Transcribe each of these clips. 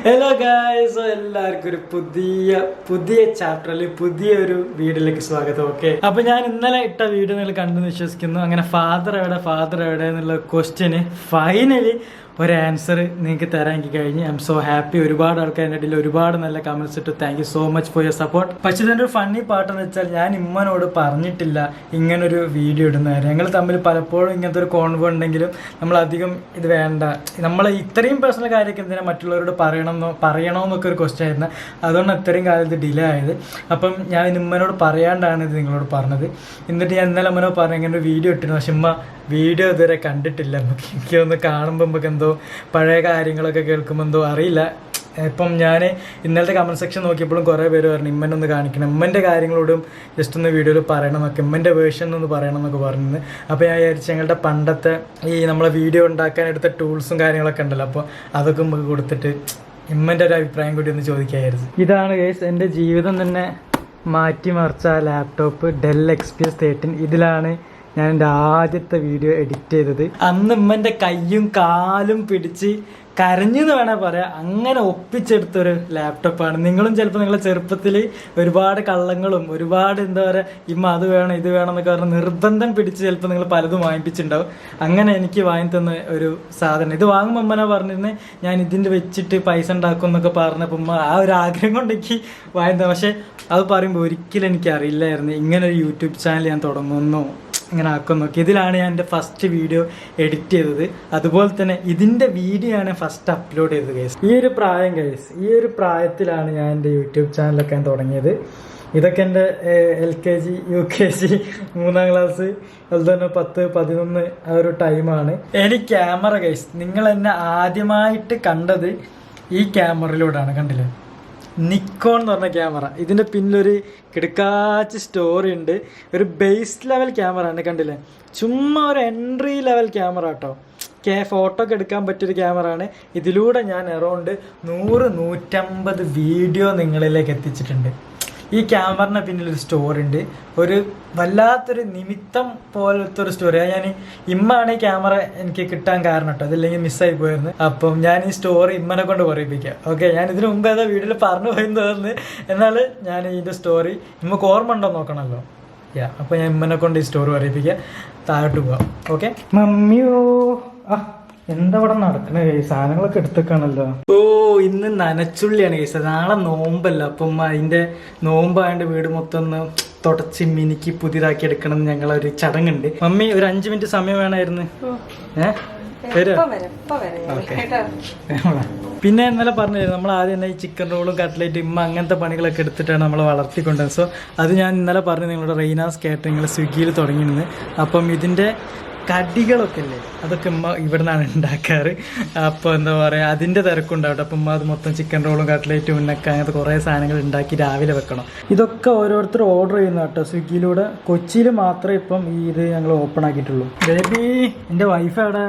Hello guys, എല്ലാവർക്കും ഒരു പുതിയ ചാപ്റ്ററിൽ പുതിയൊരു വീഡിയോയിലേക്ക് സ്വാഗതം. ഓക്കെ, അപ്പൊ ഞാൻ ഇന്നലെ ഇട്ട വീഡിയോ നിങ്ങൾ കണ്ടെന്ന് വിശ്വസിക്കുന്നു. അങ്ങനെ ഫാദർ എവിടെ എന്നുള്ള ക്വസ്റ്റ്യന് ഫൈനലി ഒരു ആൻസർ നിങ്ങൾക്ക് തരാൻ എനിക്ക് കഴിഞ്ഞ്. I M so happy. ഒരുപാട് ആൾക്കാരുടെ ഇടയിൽ ഒരുപാട് നല്ല കമന്റ്സ് ഇട്ടു. Thank you so much for your support. പക്ഷെ ഇതിൻ്റെ ഒരു ഫണ്ണി പാട്ടെന്ന് വെച്ചാൽ ഞാൻ ഇമ്മനോട് പറഞ്ഞിട്ടില്ല ഇങ്ങനൊരു വീഡിയോ ഇടുന്ന കാര്യം. ഞങ്ങൾ തമ്മിൽ പലപ്പോഴും ഇങ്ങനത്തെ ഒരു കോൺവോ ഉണ്ടെങ്കിലും നമ്മളധികം ഇത് വേണ്ട, നമ്മൾ ഇത്രയും പേഴ്സണൽ കാര്യമൊക്കെ എന്തിനാ മറ്റുള്ളവരോട് പറയണമെന്നൊക്കെ ഒരു ക്വസ്റ്റ്യൻ ആയിരുന്നു. അതുകൊണ്ട് ഇത്രയും കാലത്ത് ഡിലേ ആയത്. അപ്പം ഞാൻ ഇമ്മനോട് പറയാണ്ടാണ് ഇത് നിങ്ങളോട് പറഞ്ഞത്. എന്നിട്ട് ഞാൻ ഇന്നലെ അമ്മനോട് പറഞ്ഞു ഇങ്ങനെ ഒരു വീഡിയോ ഇട്ടിരുന്നു. പക്ഷെ ഇമ്മ വീഡിയോ ഇതുവരെ കണ്ടിട്ടില്ല. എനിക്കൊന്ന് കാണുമ്പോൾ നമുക്ക് എന്തോ പഴയ കാര്യങ്ങളൊക്കെ കേൾക്കുമ്പോൾ എന്തോ അറിയില്ല. ഇപ്പം ഞാൻ ഇന്നലത്തെ കമൻറ്റ് സെക്ഷൻ നോക്കിയപ്പോഴും കുറേ പേര് പറഞ്ഞു ഇമ്മനൊന്ന് കാണിക്കണം, ഇമ്മൻ്റെ കാര്യങ്ങളോടും ജസ്റ്റ് ഒന്ന് വീഡിയോയിൽ പറയണം എന്നൊക്കെ, ഇമ്മൻ്റെ വേർഷൻ ഒന്ന് പറയണം എന്നൊക്കെ പറഞ്ഞത്. അപ്പോൾ ഞാൻ വിചാരിച്ചു ഞങ്ങളുടെ പണ്ടത്തെ ഈ നമ്മളെ വീഡിയോ ഉണ്ടാക്കാൻ എടുത്ത ടൂൾസും കാര്യങ്ങളൊക്കെ ഉണ്ടല്ലോ, അപ്പോൾ അതൊക്കെ നമുക്ക് കൊടുത്തിട്ട് ഇമ്മൻ്റെ ഒരു അഭിപ്രായം കൂടി ഒന്ന് ചോദിക്കായിരുന്നു. ഇതാണ് ഗൈസ് എൻ്റെ ജീവിതം തന്നെ മാറ്റിമറിച്ച ലാപ്ടോപ്പ്, ഡെൽ XPS 13. ഇതിലാണ് ഞാൻ എൻ്റെ ആദ്യത്തെ വീഡിയോ എഡിറ്റ് ചെയ്തത്. അന്ന് ഉമ്മൻ്റെ കയ്യും കാലും പിടിച്ച് കരഞ്ഞെന്ന് വേണേൽ പറയാം. അങ്ങനെ ഒപ്പിച്ചെടുത്തൊരു ലാപ്ടോപ്പാണ്. നിങ്ങളും ചിലപ്പോൾ നിങ്ങളുടെ ചെറുപ്പത്തിൽ ഒരുപാട് കള്ളങ്ങളും ഒരുപാട് എന്താ പറയുക, ഇമ്മ അത് വേണം ഇത് വേണം എന്നൊക്കെ പറഞ്ഞ് നിർബന്ധം പിടിച്ച് ചിലപ്പോൾ നിങ്ങൾ പലതും വാങ്ങിപ്പിച്ചിട്ടുണ്ടാവും. അങ്ങനെ എനിക്ക് വാങ്ങി തന്ന ഒരു സാധനം. ഇത് വാങ്ങുമ്പോൾ ഉമ്മനെ പറഞ്ഞിരുന്നത് ഞാൻ ഇതിൻ്റെ വെച്ചിട്ട് പൈസ ഉണ്ടാക്കും എന്നൊക്കെ പറഞ്ഞപ്പോൾ ഉമ്മ ആ ഒരു ആഗ്രഹം കൊണ്ട് എനിക്ക് വാങ്ങി തന്നെ. പക്ഷേ അത് പറയുമ്പോൾ ഒരിക്കലും എനിക്ക് അറിയില്ലായിരുന്നു ഇങ്ങനൊരു യൂട്യൂബ് ചാനൽ ഞാൻ തുടങ്ങുന്നു, ഇങ്ങനെ ആക്കുന്നൊക്കെ. ഇതിലാണ് ഞാൻ എൻ്റെ ഫസ്റ്റ് വീഡിയോ എഡിറ്റ് ചെയ്തത്. അതുപോലെ തന്നെ ഇതിൻ്റെ വീഡിയോ ആണ് ഫസ്റ്റ് അപ്ലോഡ് ചെയ്തത് ഗൈസ്. ഈ ഒരു പ്രായത്തിലാണ് ഞാൻ എൻ്റെ യൂട്യൂബ് ചാനലൊക്കെ ഞാൻ തുടങ്ങിയത്. ഇതൊക്കെ എൻ്റെ LKG UKG 3ാം ക്ലാസ്, അതുപോലെ തന്നെ 10, 11 ആ ഒരു ടൈമാണ്. എനിക്ക് ക്യാമറ ഗൈസ്, നിങ്ങൾ എന്നെ ആദ്യമായിട്ട് കണ്ടത് ഈ ക്യാമറയിലൂടെയാണ്. കണ്ടില്ലേ, നിക്കോൺ എന്ന് പറഞ്ഞ ക്യാമറ. ഇതിൻ്റെ പിന്നിലൊരു കിടക്കാച്ച സ്റ്റോറി ഉണ്ട്. ഒരു ബേസ് ലെവൽ ക്യാമറ ആണ്, കണ്ടില്ലേ, ചുമ്മാ ഒരു എൻട്രി ലെവൽ ക്യാമറ കേട്ടോ. ഫോട്ടോ ഒക്കെ എടുക്കാൻ പറ്റിയൊരു ക്യാമറ ആണ്. ഇതിലൂടെ ഞാൻ അറൗണ്ട് 100-150 വീഡിയോ നിങ്ങളിലേക്ക് എത്തിച്ചിട്ടുണ്ട്. ഈ ക്യാമറിന് പിന്നിലൊരു സ്റ്റോറി ഉണ്ട്, ഒരു വല്ലാത്തൊരു നിമിത്തം പോലത്തെ ഒരു സ്റ്റോറി. ഞാൻ ഇമ്മാണ് ഈ ക്യാമറ എനിക്ക് കിട്ടാൻ കാരണം കേട്ടോ, അതില്ലെങ്കിൽ മിസ്സായി പോയിരുന്നു. അപ്പം ഞാൻ ഈ സ്റ്റോറി ഇമ്മനെ കൊണ്ട് പറയിപ്പിക്കാം. ഓക്കെ, ഞാൻ ഇതിനു മുമ്പ് ഏതാ വീഡിയോയിൽ പറഞ്ഞു പോയെന്ന് തോന്നുന്നു. എന്നാൽ ഞാൻ ഇതിൻ്റെ സ്റ്റോറി ഇമ്മക്ക് ഓർമ്മ ഉണ്ടോ നോക്കണമല്ലോ. അപ്പോൾ ഞാൻ ഇമ്മനെ കൊണ്ട് ഈ സ്റ്റോറി പറയിപ്പിക്കാം. താഴോട്ട് പോവാം. ഓക്കെ, മമ്മിയോ എന്താ ഇവിടെ നടക്കണ കേസ്, സാധനങ്ങളൊക്കെ എടുത്തേക്കാണല്ലോ. ഇന്ന് നനച്ചുള്ളിയാണ് കേസ്, നാളെ നോമ്പല്ല. അപ്പം അതിന്റെ നോമ്പായണ്ട് വീട് മൊത്തം ഒന്ന് തുടച്ച് മിനിക്ക് പുതിയതാക്കി എടുക്കണം എന്ന് ഞങ്ങളൊരു ചടങ്ങുണ്ട്. മമ്മി ഒരു 5 മിനിറ്റ് സമയം വേണമായിരുന്നു. പിന്നെ ഇന്നലെ പറഞ്ഞിരുന്നു നമ്മൾ ആദ്യം തന്നെ ഈ ചിക്കൻ റോളും കട്ട്ലേറ്റ് ഇമ്മ അങ്ങനത്തെ പണികളൊക്കെ എടുത്തിട്ടാണ് നമ്മൾ വളർത്തിക്കൊണ്ടത്. സോ അത് ഞാൻ ഇന്നലെ പറഞ്ഞു നിങ്ങളുടെ റെയ്നാസ് കാറ്ററിംഗ് സ്വിഗ്ഗിയിൽ തുടങ്ങിയിരുന്നു. അപ്പം ഇതിൻ്റെ കടികളൊക്കെ അല്ലേ, അതൊക്കെ ഉമ്മ ഇവിടെ നിന്നാണ് ഉണ്ടാക്കാറ്. അപ്പോൾ എന്താ പറയുക, അതിൻ്റെ തിരക്കുണ്ടാവട്ടെ. അപ്പം ഉമ്മ അത് മൊത്തം ചിക്കൻ റോളും കട്ട്ലേറ്റും ഉന്നക്ക അങ്ങനത്തെ കുറേ സാധനങ്ങൾ ഉണ്ടാക്കി രാവിലെ വെക്കണം. ഇതൊക്കെ ഓരോരുത്തർ ഓർഡർ ചെയ്യുന്ന കേട്ടോ സ്വിഗ്ഗിയിലൂടെ. കൊച്ചിയിൽ മാത്രമേ ഇപ്പം ഇത് ഞങ്ങൾ ഓപ്പൺ ആക്കിയിട്ടുള്ളൂ. ബേബി, എൻ്റെ വൈഫ് എവിടെ?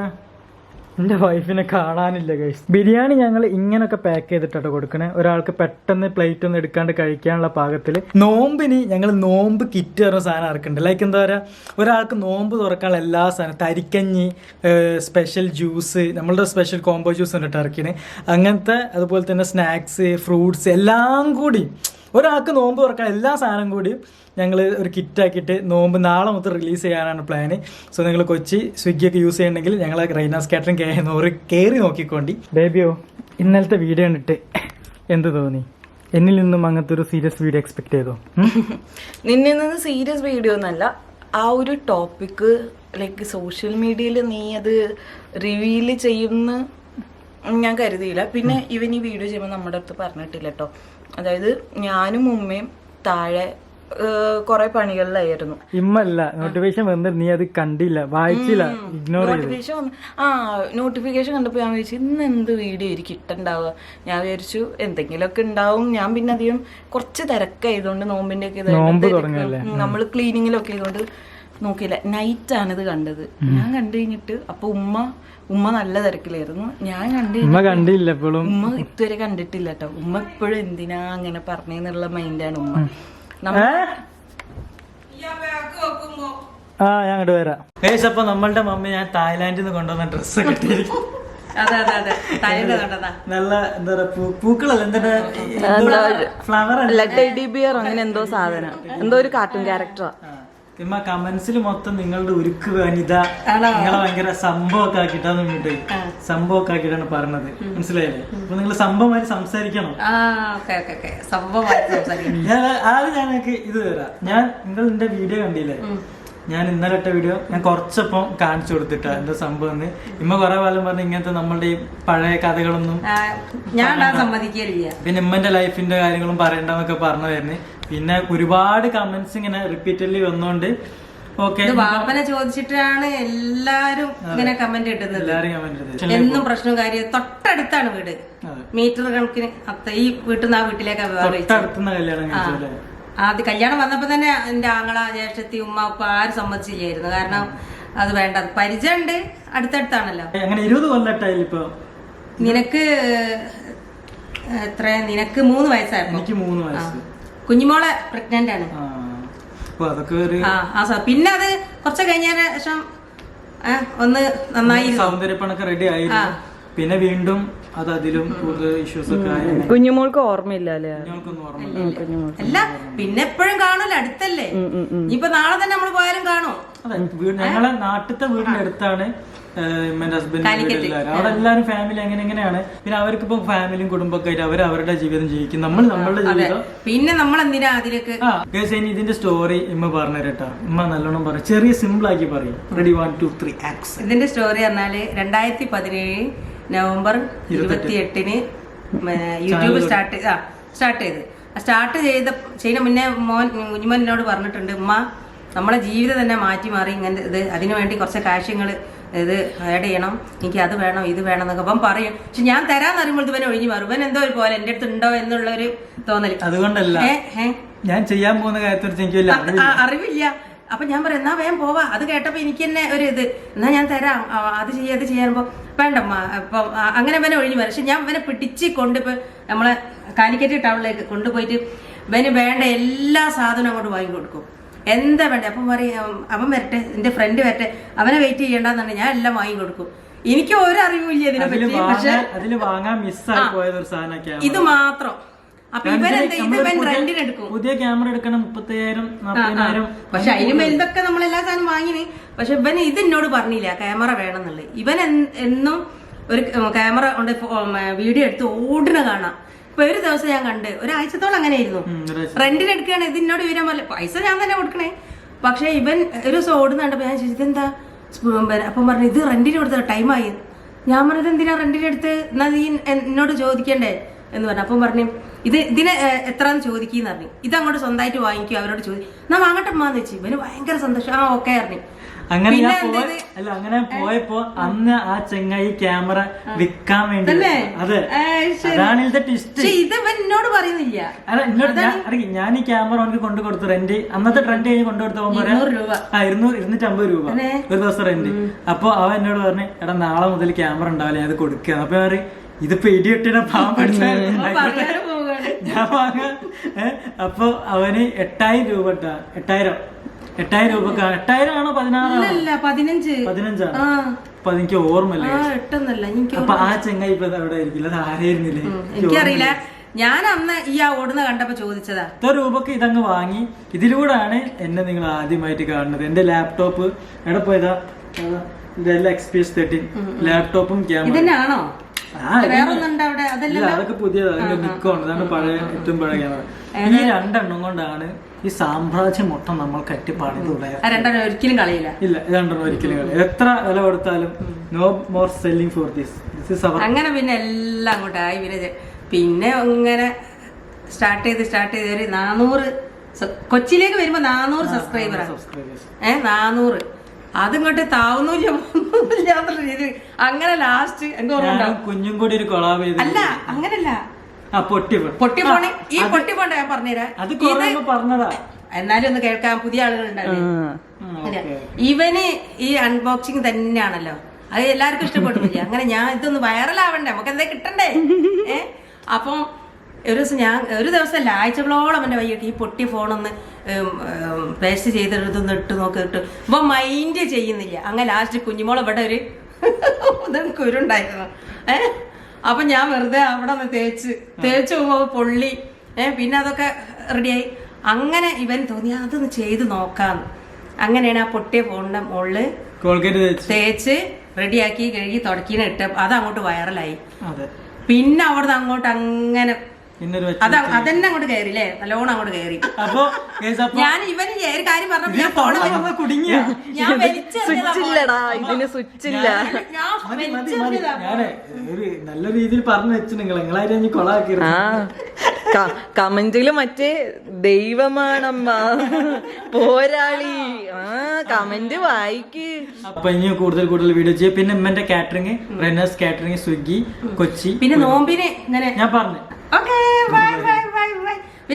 എൻ്റെ വൈഫിനെ കാണാനില്ല ഗൈസ്. ബിരിയാണി ഞങ്ങൾ ഇങ്ങനെയൊക്കെ പാക്ക് ചെയ്തിട്ടാണ് കൊടുക്കണേ, ഒരാൾക്ക് പെട്ടെന്ന് പ്ലേറ്റ് ഒന്നും എടുക്കാണ്ട് കഴിക്കാനുള്ള പാകത്തിൽ. നോമ്പിന് ഞങ്ങൾ നോമ്പ് കിറ്റ് പറഞ്ഞ സാധനം ഇറക്കുന്നുണ്ട്. ലൈക്ക് എന്താ പറയുക, ഒരാൾക്ക് നോമ്പ് തുറക്കാനുള്ള എല്ലാ സാധനം, തരിക്കഞ്ഞി, സ്പെഷ്യൽ ജ്യൂസ്, നമ്മളുടെ സ്പെഷ്യൽ കോംബോ ജ്യൂസ് കണ്ടിട്ട് ഇറക്കിന് അങ്ങനത്തെ. അതുപോലെ തന്നെ സ്നാക്സ്, ഫ്രൂട്ട്സ് എല്ലാം കൂടി ഒരാൾക്ക് നോമ്പ് തുറക്കാൻ എല്ലാ സാധനം കൂടി ഞങ്ങൾ ഒരു കിറ്റാക്കിയിട്ട് നോമ്പ് നാളെ മൊത്തം റിലീസ് ചെയ്യാനാണ് പ്ലാന്. സോ നിങ്ങൾ കൊച്ചി സ്വിഗ്ഗിയൊക്കെ യൂസ് ചെയ്യണമെങ്കിൽ ഞങ്ങൾ റെയ്നാസ് കാറ്ററിംഗ് കയറി നോക്കിക്കോണ്ടി. ബേബിയോ, ഇന്നലത്തെ വീഡിയോ കണ്ടിട്ട് എന്ത് തോന്നി? എന്നിൽ നിന്നും അങ്ങനത്തെ ഒരു സീരിയസ് വീഡിയോ എക്സ്പെക്ട് ചെയ്തോ? നിന്നിൽ നിന്ന് സീരിയസ് വീഡിയോ ഒന്നല്ല, ആ ഒരു ടോപ്പിക്ക് ലൈക്ക് സോഷ്യൽ മീഡിയയിൽ നീ അത് റിവീൽ ചെയ്യുമെന്ന് ഞാൻ കരുതിയില്ല. പിന്നെ ഇവൻ ഈ വീഡിയോ ചെയ്യുമ്പോൾ നമ്മുടെ അടുത്ത് പറഞ്ഞിട്ടില്ല കേട്ടോ. അതായത് ഞാനും ഉമ്മയും താഴെ കുറെ പണികളിലായിരുന്നു. ഇമ്മല്ല നോട്ടിഫിക്കേഷൻ വന്നിട്ട് നീ അത് കണ്ടില്ല, വായിച്ചില്ല, ഇഗ്നോർ ചെയ്തു. നോട്ടിഫിക്കേഷൻ കണ്ടപ്പോൾ ഞാൻ വിചാരിച്ചു ഇന്ന് എന്ത് വീഡിയോ ആയിരിക്കും ഇട്ടുണ്ടാവുക. ഞാൻ വിചാരിച്ചു എന്തെങ്കിലുമൊക്കെ ഉണ്ടാവും. ഞാൻ പിന്നെ അധികം കുറച്ച് തിരക്കായതുകൊണ്ട് നോമ്പിന്റെ ഒക്കെ നമ്മൾ ക്ലീനിങ്ങിലൊക്കെ ആയതുകൊണ്ട് നോക്കിയില്ല. നൈറ്റാണിത് കണ്ടത്. ഞാൻ കണ്ടു കഴിഞ്ഞിട്ട് അപ്പൊ ഉമ്മ നല്ല തിരക്കിലായിരുന്നു. ഞാൻ കണ്ടില്ല, ഉമ്മ ഇതുവരെ കണ്ടിട്ടില്ല കേട്ടോ. ഉമ്മ ഇപ്പോഴും എന്തിനാ അങ്ങനെ പറഞ്ഞെന്നുള്ള മൈൻഡാണ് ഉമ്മ. ഞാൻ അങ്ങോട്ട് വരാം. അപ്പൊ നമ്മളുടെ മമ്മി ഞാൻ തായ്ലാൻഡിൽ നിന്ന് കൊണ്ടുവന്ന ഡ്രസ്സ് കിട്ടിയിരിക്കും. അതെ അതെ അതെ തലേന്ന് കണ്ടതാ. നല്ല എന്താ പറയാ പൂക്കളല്ല എന്താ ഫ്ലവർ അല്ല ടെഡി ബിയർ അങ്ങനെ എന്തോ സാധനം, എന്തോ ഒരു കാർട്ടൂൺ ക്യാരക്ടറാ. ഇമ്മ കമന്റ്സിൽ മൊത്തം നിങ്ങളുടെ ഉരുക്ക് വനിത നിങ്ങളെ ഭയങ്കര സംഭവമൊക്കെ ആക്കിയിട്ടാന്ന് വേണ്ടിട്ട് സംഭവമൊക്കെ ആക്കിയിട്ടാണ് പറഞ്ഞത്, മനസ്സിലായില്ലേ? അപ്പൊ നിങ്ങൾ സംഭവമായി സംസാരിക്കണം. ആദ്യം ഞാനൊക്കെ ഇത് തരാം. നിങ്ങൾ എന്റെ വീഡിയോ കണ്ടില്ലേ? ഞാൻ ഇന്നലെ ഇട്ട വീഡിയോ ഞാൻ കുറച്ചപ്പം കാണിച്ചു കൊടുത്തിട്ടാ എന്താ സംഭവം. ഇമ്മ കുറെ കാലം പറഞ്ഞ ഇങ്ങനത്തെ നമ്മളുടെ ഈ പഴയ കഥകളൊന്നും ഞാൻ സമ്മതിക്കില്ല, പിന്നെ ഇമ്മന്റെ ലൈഫിന്റെ കാര്യങ്ങളും പറയണ്ടെന്നൊക്കെ പറഞ്ഞതായിരുന്നു. പിന്നെ ഒരുപാട് കമന്റ്സ് ഇങ്ങനെ റിപ്പീറ്റഡ്ലി വന്നോണ്ട് ഓക്കെ വാപ്പനെ ചോദിച്ചിട്ടാണ് എല്ലാരും ഇങ്ങനെ കമന്റ് ഇടുന്നത്. എല്ലാരും കമന്റ് എന്നും പ്രശ്നവും കാര്യം തൊട്ടടുത്താണ് വീട്, മീറ്റർ കണക്കിന്. ഈ വീട്ടിൽ നിന്ന് ആ വീട്ടിലേക്ക് തൊട്ടടുത്തുന്ന കല്യാണം കഴിച്ചല്ലേ? ആദ്യം കല്യാണം വന്നപ്പോ തന്നെ എന്റെ ആങ്ങള, ജ്യേഷ്ഠത്തി, ഉമ്മ, ഉപ്പ ആരും സമ്മതിച്ചില്ലായിരുന്നു. കാരണം അത് വേണ്ട, പരിചയമുണ്ട്, അടുത്തടുത്താണല്ലോ. അങ്ങനെ 20 കൊല്ലട്ടായില്ല ഇപ്പൊ. നിനക്ക് എത്ര? നിനക്ക് 3 വയസ്സായിരുന്നു. എനിക്ക് 3 വയസ്സ്. കുഞ്ഞുമോളെ പ്രഗ്നന്റ് ആണ്. പിന്നെ അത് കുറച്ച് കഴിഞ്ഞ ശേഷം ഒന്ന് നന്നായി സൗന്ദര്യപ്പണൊക്കെ റെഡി ആയിരുന്നു. പിന്നെ വീണ്ടും അത് അതിലും കൂടുതൽ ഇഷ്യൂസ് ഒക്കെ ആയി. കുഞ്ഞുമോൾക്ക് ഓർമ്മയില്ല അല്ലേ? അല്ല, പിന്നെ എപ്പോഴും കാണൂല, അടുത്തല്ലേ. ഇപ്പൊ നാളെ തന്നെ നമ്മള് പോയാലും കാണും. ഞങ്ങളെ നാട്ടിലത്തെ വീടിന്റെ അടുത്താണ് എന്റെ ഹസ്ബൻഡ്. അവിടെ എല്ലാരും ഫാമിലി എങ്ങനെയാണ്. പിന്നെ അവർക്ക് ഇപ്പൊ ഫാമിലിയും കുടുംബമൊക്കെ ആയിട്ട് അവർ അവരുടെ ജീവിതം ജീവിക്കും, നമ്മൾ നമ്മളുടെ ജീവിതം. പിന്നെ നമ്മൾ എന്തിനാ അതിലേക്ക് ഇതിന്റെ സ്റ്റോറി ഇമ്മ പറഞ്ഞുതരട്ടാ. ഇമ്മ നല്ലോണം പറയും, ചെറിയ സിമ്പിൾ ആക്കി പറയും. Ready 1 2 3 action. ഇതിന്റെ സ്റ്റോറി പറഞ്ഞാല് 2017 നവംബർ 28-ന് യൂട്യൂബ് സ്റ്റാർട്ട് ചെയ്ത്. ചെയ്യുന്ന മുന്നേ കുഞ്ഞുമോനോട് പറഞ്ഞിട്ടുണ്ട്, ഉമ്മ നമ്മളെ ജീവിതം തന്നെ മാറ്റി മാറി ഇങ്ങനെ ഇത് അതിനുവേണ്ടി കുറച്ച് കാശ്യങ്ങൾ ഇത് ആഡ് ചെയ്യണം, എനിക്ക് അത് വേണം ഇത് വേണം എന്നൊക്കെ അപ്പം പറയും. പക്ഷെ ഞാൻ തരാന്ന് പറയുമ്പോൾ ഇവനെ ഒഴിഞ്ഞു മാറും. ഇവൻ എന്തോ ഒരു പോലെ എന്റെ അടുത്ത് ഉണ്ടോ എന്നുള്ളൊരു തോന്നല്. അതുകൊണ്ടല്ല ഞാൻ ചെയ്യാൻ പോകുന്ന കാര്യത്തിൽ അറിവില്ല. അപ്പൊ ഞാൻ പറയാം എന്നാ വേഗം പോവാ. അത് കേട്ടപ്പോ എനിക്ക് തന്നെ ഒരു ഇത്, എന്നാ ഞാൻ തരാം, അത് ചെയ്യാനുമ്പോ വേണ്ടമ്മ. അപ്പൊ അങ്ങനെ ഇവനെ ഒഴിഞ്ഞു വരും. പക്ഷെ ഞാൻ ഇവനെ പിടിച്ച് കൊണ്ടിപ്പോ നമ്മളെ കാലിക്കറ്റ് ടൗണിലേക്ക് കൊണ്ടുപോയിട്ട് ഇവന് വേണ്ട എല്ലാ സാധനവും അങ്ങോട്ട് വാങ്ങി കൊടുക്കും. എന്താ വേണ്ടേ അപ്പം പറയും, അവൻ വരട്ടെ, എന്റെ ഫ്രണ്ട് വരട്ടെ, അവനെ വെയിറ്റ് ചെയ്യണ്ടെന്നുണ്ട് ഞാൻ എല്ലാം വാങ്ങി കൊടുക്കും. എനിക്ക് ഒരു അറിവില്ല ഇതിനെ പറ്റി. പക്ഷെ ഇത് മാത്രം. അപ്പൊ ഇവൻ റെന്റിനെടുക്കും. പുതിയ ക്യാമറ എടുക്കണം 30,000-40,000. പക്ഷെ അതിന് വലുതൊക്കെ നമ്മളെല്ലാ സാധനം വാങ്ങിന്. പക്ഷെ ഇവൻ ഇത് എന്നോട് പറഞ്ഞില്ല ക്യാമറ വേണമെന്നുള്ളത്. ഇവൻ എന്നും ഒരു ക്യാമറ കൊണ്ട് വീഡിയോ എടുത്ത് ഓടിന കാണാം. ഇപ്പൊ ഒരു ദിവസം ഞാൻ കണ്ട്, ഒരാഴ്ചത്തോളം അങ്ങനെയായിരുന്നു. റെന്റിനെടുക്കുകയാണ്. ഇത് എന്നോട് വിവരം പോലെ പൈസ ഞാൻ തന്നെ കൊടുക്കണേ. പക്ഷെ ഇവൻ ഒരു ദിവസം ഓടുന്നുണ്ടപ്പോ ഞാൻ ചോദിച്ചത് എന്താ, അപ്പം പറഞ്ഞു ഇത് റെന്റിന് കൊടുത്ത ടൈമായി. ഞാൻ പറഞ്ഞത് എന്തിനാ റെന്റിനെടുത്ത്, എന്നാ നീ എന്നോട് ചോദിക്കണ്ടേ എന്ന് പറഞ്ഞു. അപ്പം പറഞ്ഞു ഇതിനെ എത്രന്ന് ചോദിക്കുന്ന പറഞ്ഞു. ഇത് അങ്ങോട്ട് സ്വന്തമായിട്ട് വാങ്ങിക്കും, അവരോട് ചോദിക്കും. എന്നാ വാങ്ങട്ടെ അമ്മാന്ന് വെച്ചു. ഇവന് ഭയങ്കര സന്തോഷം. ഓക്കെ പറഞ്ഞു. അങ്ങനെ പോയപ്പോ അന്ന് ആ ചെങ്ങായി ക്യാമറ വിൽക്കാൻ വേണ്ടി ഇത് എന്നോട് പറയുന്നില്ല. ഞാൻ ഈ ക്യാമറ അവർക്ക് കൊണ്ടു കൊടുത്തു റെന്റ്. അന്നത്തെ ട്രെൻഡ് കഴിഞ്ഞ് കൊണ്ടുകൊടുത്ത 250 രൂപ ഒരു ദിവസം റെന്റ്. അപ്പൊ അവൻ എന്നോട് പറഞ്ഞു, എടാ നാളെ മുതൽ ക്യാമറ ഉണ്ടാവില്ല, അത് കൊടുക്കുക. അപ്പൊ പറയും ഇതിപ്പോ ഇടിയൊട്ടിനെ പാവം പഠിച്ച ഞാൻ വാങ്ങാൻ. അപ്പൊ അവന് 8,000 രൂപ 8,000 രൂപ 8,000 ആണോ 15 അപ്പൊ എനിക്ക് ഓർമ്മല്ല. അപ്പൊ ആ ചെങ്ങായി ഇപ്പൊ അവിടെ ആയിരിക്കില്ല, അത് ആരായിരുന്നില്ലേ എനിക്കറിയില്ല. ഞാൻ അന്ന് ഈ ഓടുന്ന കണ്ടപ്പോ ചോദിച്ചതാ. 100 രൂപക്ക് ഇതങ്ങ് വാങ്ങി. ഇതിലൂടെയാണ് എന്നെ നിങ്ങൾ ആദ്യമായിട്ട് കാണുന്നത്. എന്റെ ലാപ്ടോപ്പ് എവിടെ പോയതാ, XPS 13 ലാപ്ടോപ്പും ക്യാമറ. അതൊക്കെ പുതിയതാണ്, നിക്കോൺ. അതാണ് പഴയ ഏറ്റവും പഴയ ക്യാമറ. ഈ 2 എണ്ണം കൊണ്ടാണ് ഈ സാമ്രാജ്യം മൊത്തം നമ്മൾ കെട്ടിപ്പാടുന്നത്. ഒരിക്കലും കളയില്ല. ഇല്ല, 2 എണ്ണം ഒരിക്കലും കളയില്ല. എത്ര വില കൊടുത്താലും no more selling for this. അങ്ങനെ പിന്നെ എല്ലാം അങ്ങോട്ടായി. പിന്നെ ഇങ്ങനെ സ്റ്റാർട്ട് ചെയ്ത് ഒരു 400 കൊച്ചിയിലേക്ക് വരുമ്പോ 400 സബ്സ്ക്രൈബർ. 400 അതിങ്ങോട്ട് താവുന്നില്ല രീതി. അങ്ങനെ ലാസ്റ്റ് കുഞ്ഞും കൂടി ഒരു കൊളാബ് ചെയ്തു. അല്ല അങ്ങനല്ല, പൊട്ടി പോണേ. ഈ പൊട്ടി പോണ്ട ഞാൻ പറഞ്ഞുതരാം. എന്നാലും ഒന്ന് കേൾക്കാൻ പുതിയ ആളുകളുണ്ടാവില്ലേ. ഇവന് ഈ അൺബോക്സിങ് തന്നെയാണല്ലോ, അത് എല്ലാവർക്കും ഇഷ്ടപ്പെട്ടില്ല. അങ്ങനെ ഞാൻ ഇതൊന്ന് വൈറലാവണ്ടേ, നമുക്ക് എന്താ കിട്ടണ്ടേ. അപ്പം ഒരു ദിവസം ആഴ്ചകളോളം എന്റെ വയ്യിട്ട് ഈ പൊട്ടിയ ഫോണൊന്ന് പേസ്റ്റ് ചെയ്തെടുത്തൊന്ന് ഇട്ട് നോക്കിയിട്ട് ഇപ്പൊ മൈൻഡ് ചെയ്യുന്നില്ല. അങ്ങനെ ലാസ്റ്റ് കുഞ്ഞുമോളെ ഇവിടെ ഒരു ഇതൊരു കുരുണ്ടായിരുന്നു. അപ്പൊ ഞാൻ വെറുതെ അവിടെ നിന്ന് തേച്ച് പോകുമ്പോ പൊള്ളി. പിന്നെ അതൊക്കെ റെഡിയായി. അങ്ങനെ ഇവൻ തോന്നി അതൊന്ന് ചെയ്ത് നോക്കാന്ന്. അങ്ങനെയാണ് ആ പൊട്ടിയ ഫോണിന്റെ മുകളില് തേച്ച് റെഡിയാക്കി കഴുകി തുടക്കീനെ ഇട്ട് അത് അങ്ങോട്ട് വൈറലായി. പിന്നെ അവിടുന്ന് അങ്ങോട്ട് അങ്ങനെ അതന്നെ അങ്ങോട്ട് കയറില്ലേ, നല്ലോണം അങ്ങോട്ട് കയറി. അപ്പൊ ഞാൻ ഇവന് ഒരു കാര്യം പറഞ്ഞു, കുടുങ്ങിയ ഞാൻ സ്വിച്ചില്ലടാ, ഇതിന് സ്വിച്ചില്ല. ഞാനേ ഒരു നല്ല രീതിയിൽ പറഞ്ഞു വെച്ചു. നിങ്ങളാരും കൊളാക്കി. കമന്റില് മറ്റേ ദൈവമാണമ്മ പോരാളി കമന്റ് വായിക്ക്. അപ്പൊ ഇനി കൂടുതൽ വീഡിയോ ചെയ്യും. പിന്നെ ഇമ്മന്റെ കാറ്ററിംഗ്, റെനേഴ്സ് കാറ്ററിംഗ്, സ്വിഗ്ഗി കൊച്ചി. പിന്നെ നോമ്പിന് ഇങ്ങനെ ഞാൻ പറഞ്ഞു. Okay bye.